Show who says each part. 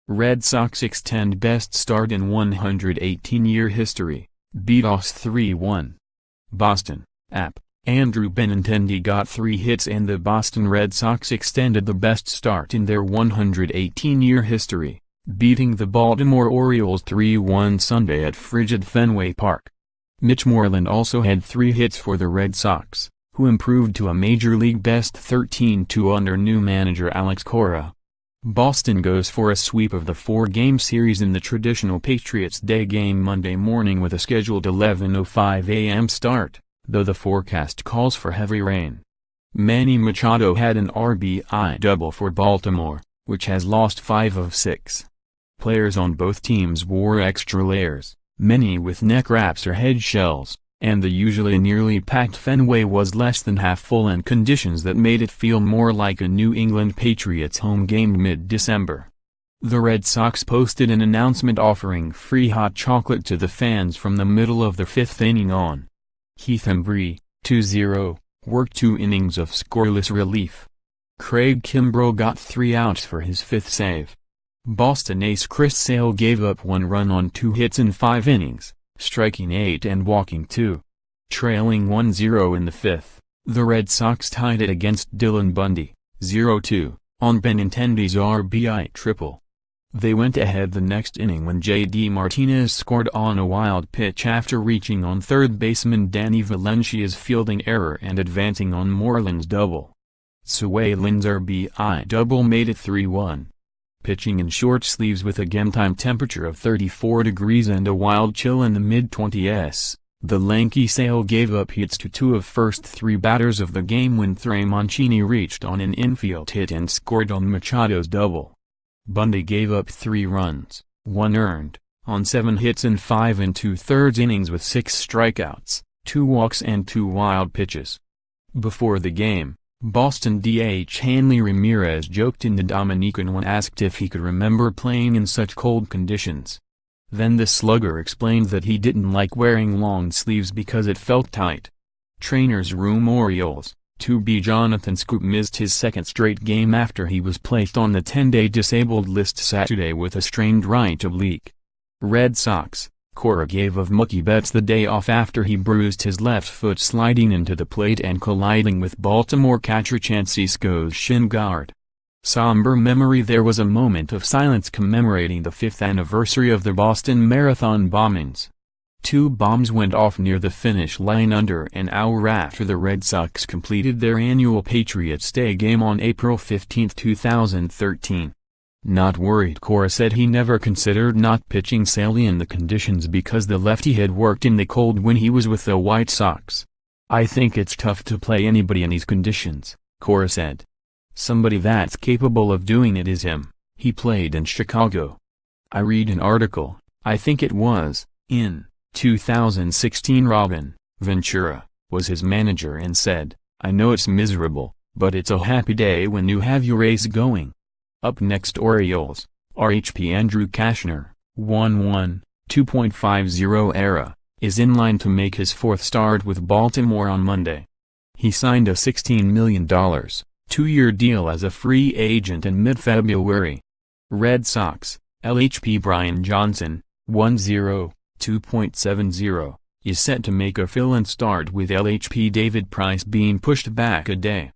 Speaker 1: Red Sox extend best start in 118-year history, beat Os 3-1. Boston, App. Andrew Benintendi got 3 hits and the Boston Red Sox extended the best start in their 118-year history, beating the Baltimore Orioles 3-1 Sunday at frigid Fenway Park. Mitch Moreland also had 3 hits for the Red Sox, who improved to a Major League best 13-2 under new manager Alex Cora. Boston goes for a sweep of the 4-game series in the traditional Patriots Day game Monday morning with a scheduled 11:05 a.m. start, though the forecast calls for heavy rain. Manny Machado had an RBI double for Baltimore, which has lost 5 of 6. Players on both teams wore extra layers, many with neck wraps or head shells, and the usually nearly packed Fenway was less than half full in conditions that made it feel more like a New England Patriots home game mid-December. The Red Sox posted an announcement offering free hot chocolate to the fans from the middle of the 5th inning on. Heath Embry, 2-0, worked 2 innings of scoreless relief. Craig Kimbrell got 3 outs for his 5th save. Boston ace Chris Sale gave up 1 run on 2 hits in 5 innings, striking 8 and walking 2. Trailing 1-0 in the 5th, the Red Sox tied it against Dylan Bundy, 0-2, on Benintendi's RBI triple. They went ahead the next inning when J.D. Martinez scored on a wild pitch after reaching on third baseman Danny Valencia's fielding error and advancing on Moreland's double. Sway Lin's RBI double made it 3-1. Pitching in short sleeves with a game-time temperature of 34 degrees and a wild chill in the mid-20s, the lanky Sale gave up hits to 2 of first 3 batters of the game when Trey Mancini reached on an infield hit and scored on Machado's double. Bundy gave up 3 runs, 1 earned, on 7 hits in 5 2/3 innings with 6 strikeouts, 2 walks and 2 wild pitches. Before the game, Boston DH Hanley Ramirez joked in the Dominican when asked if he could remember playing in such cold conditions. Then the slugger explained that he didn't like wearing long sleeves because it felt tight. Trainer's room Orioles, 2B Jonathan Scoop missed his 2nd straight game after he was placed on the 10-day disabled list Saturday with a strained right oblique. Red Sox, Cora gave of Mookie Betts the day off after he bruised his left foot sliding into the plate and colliding with Baltimore catcher Francisco's shin guard. Somber memory. There was a moment of silence commemorating the 5th anniversary of the Boston Marathon bombings. 2 bombs went off near the finish line under an hour after the Red Sox completed their annual Patriots Day game on April 15, 2013. Not worried. Cora said he never considered not pitching Sale in the conditions because the lefty had worked in the cold when he was with the White Sox. "I think it's tough to play anybody in these conditions," Cora said. "Somebody that's capable of doing it is him. He played in Chicago. I read an article, I think it was, in 2016 Robin Ventura was his manager and said, 'I know it's miserable, but it's a happy day when you have your ace going.'" Up next, Orioles, RHP Andrew Cashner, 1-1, 2.50 ERA, is in line to make his 4th start with Baltimore on Monday. He signed a $16 million, 2-year deal as a free agent in mid-February. Red Sox, LHP Brian Johnson, 1-0, 2.70, is set to make a fill-in start with LHP David Price being pushed back a day.